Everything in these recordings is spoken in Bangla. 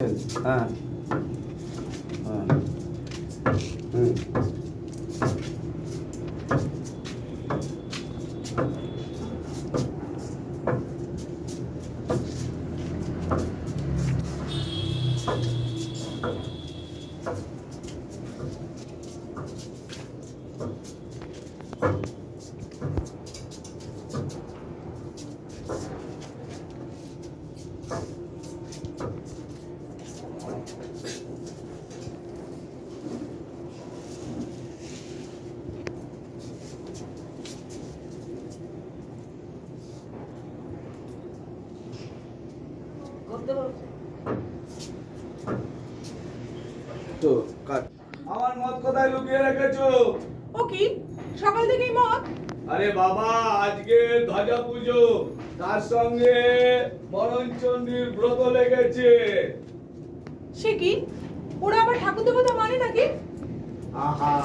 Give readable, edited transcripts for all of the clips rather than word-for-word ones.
হ্যাঁ হ্যাঁ হুম তো আমার মদ কোথায় লুকিয়ে রেখেছো? ও কি সকাল থেকেই মদ? আরে বাবা, আজকে ধ্বজা পুজো, তার সঙ্গে মরণচণ্ডীর ব্রত লেগেছে। সে কি, ওরা আবার ঠাকুর দেবতা মানে নাকি? আহা,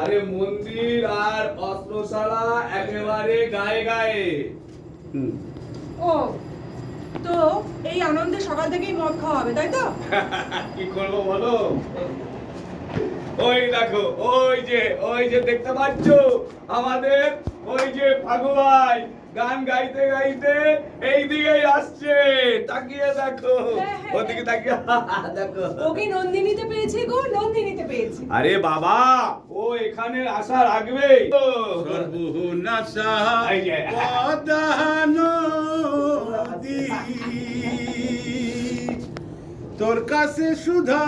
আরে মন্দির আর অস্ত্রশালা একেবারে গায়ে গায়ে। ও তো এই আনন্দে সকাল থেকেই মদ খাওয়া হবে, তাই তো? কি করবো বলো? ওই দেখো, ওই যে দেখতে পাচ্ছ আমাদের ওই যে ফাগু ভাই গান গাইতে গাইতে এই দিকেই আসছে। তাকিয়ে দেখো, ওদিকে তাকিয়ে দেখো। ওকে নন্দিনীতে পেয়েছি গো, নন্দিনীতে পেয়েছি। আরে বাবা, ও এখানে আসার আগবেই সর্বনাশা এই যে। পদানদী তোর কাছে সুধাই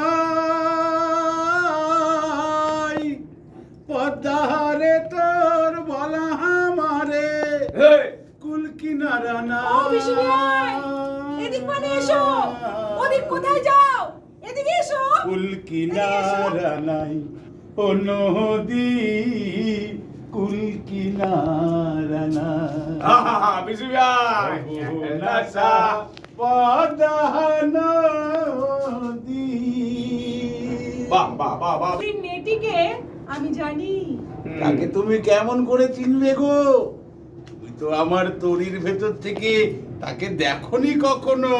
পদ্মারে তোর বলা আমারে হেই, কুল কিনারা না ও বিশু ভাই, এদিক মানে এসো। ওদিক কোথায় যাও? এদিকে এসো। কুল কিনারা নাই ও নদী কুল কিনারা নাই আহা, বিশু ভাই সর্বনাশা পদানদী বাহ বাহ বাহ বাহ। এই মেয়েটিকে আমি জানি। তাকে তুমি কেমন করে চিনবে গো? তুই তো আমার তরির ভেতর থেকে তাকে দেখনি কখনো।